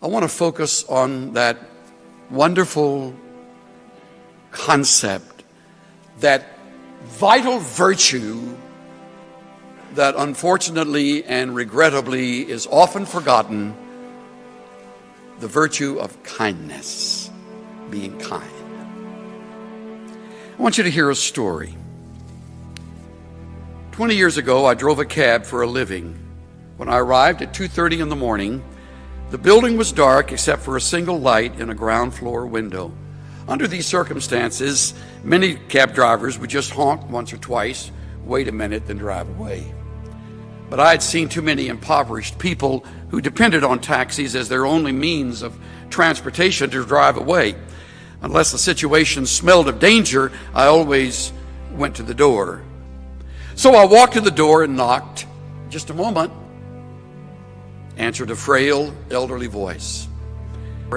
I want to focus on that wonderful concept, that vital virtue that unfortunately and regrettably is often forgotten, the virtue of kindness, being kind. I want you to hear a story. 20 years ago, I drove a cab for a living. When I arrived at 2:30 in the morning, the building was dark except for a single light in a ground floor window. Under these circumstances, many cab drivers would just honk once or twice, wait a minute, then drive away. But I had seen too many impoverished people who depended on taxis as their only means of transportation to drive away. Unless the situation smelled of danger, I always went to the door. So I walked to the door and knocked. Just a moment, answered a frail, elderly voice.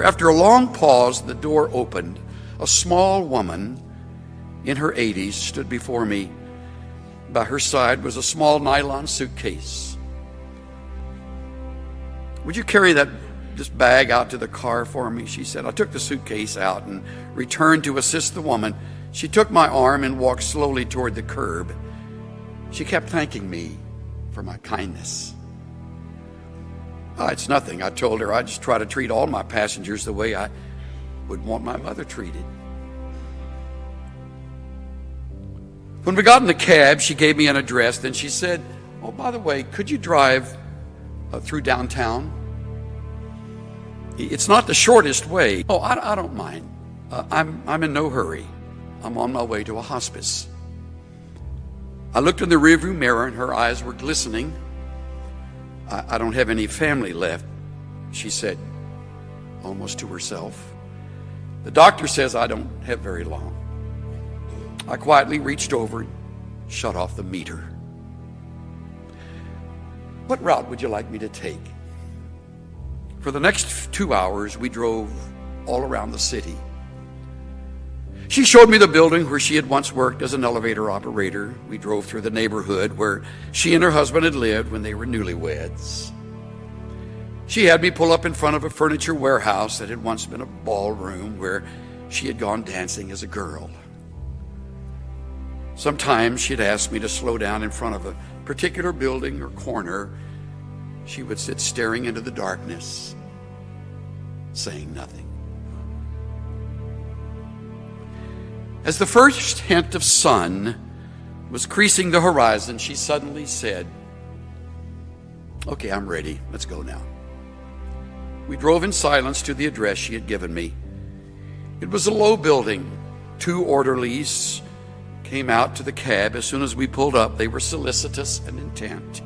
After a long pause, the door opened. A small woman in her 80s stood before me. By her side was a small nylon suitcase. "Would you carry this bag out to the car for me?" she said. I took the suitcase out and returned to assist the woman. She took my arm and walked slowly toward the curb. She kept thanking me for my kindness. "Oh, it's nothing," I told her. "I just try to treat all my passengers the way I would want my mother treated." When we got in the cab, she gave me an address. Then she said, "Oh, by the way, could you drive through downtown? It's not the shortest way." "Oh, I don't mind. I'm in no hurry. I'm on my way to a hospice." I looked in the rearview mirror and her eyes were glistening. I don't have any family left," she said, almost to herself. "The doctor says I don't have very long." I quietly reached over and shut off the meter. "What route would you like me to take?" For the next 2 hours, we drove all around the city. She showed me the building where she had once worked as an elevator operator. We drove through the neighborhood where she and her husband had lived when they were newlyweds. She had me pull up in front of a furniture warehouse that had once been a ballroom where she had gone dancing as a girl. Sometimes she'd ask me to slow down in front of a particular building or corner. She would sit staring into the darkness, saying nothing. As the first hint of sun was creasing the horizon, she suddenly said, "Okay, I'm ready. Let's go now." We drove in silence to the address she had given me. It was a low building. 2 orderlies came out to the cab. As soon as we pulled up, they were solicitous and intent,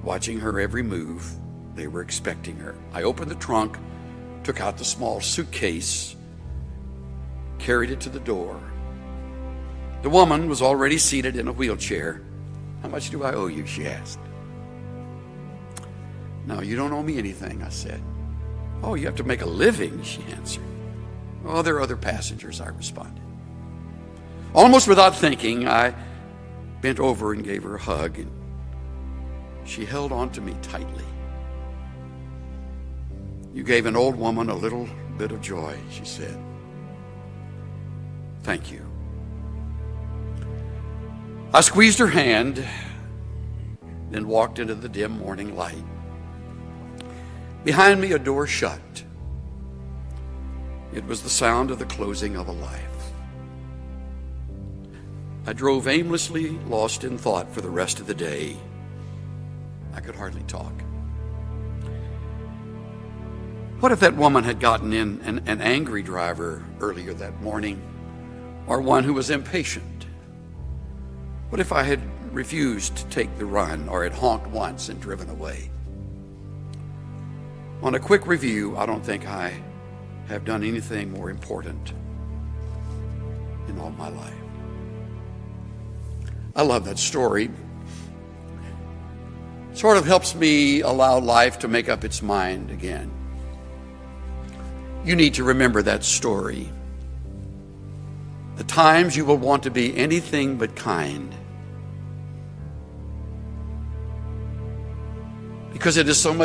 watching her every move. They were expecting her. I opened the trunk, took out the small suitcase, carried it to the door. The woman was already seated in a wheelchair. "How much do I owe you?" she asked. "No, you don't owe me anything," I said. "Oh, you have to make a living," she answered. "Oh, there are other passengers," I responded. Almost without thinking, I bent over and gave her a hug, and she held on to me tightly. "You gave an old woman a little bit of joy," she said. "Thank you." I squeezed her hand, then walked into the dim morning light. Behind me, a door shut. It was the sound of the closing of a life. I drove aimlessly, lost in thought for the rest of the day. I could hardly talk. What if that woman had gotten in an angry driver earlier that morning, or one who was impatient? What if I had refused to take the run, or had honked once and driven away? On a quick review, I don't think I have done anything more important in all my life. I love that story. It sort of helps me allow life to make up its mind again. You need to remember that story. The times you will want to be anything but kind, because it is so much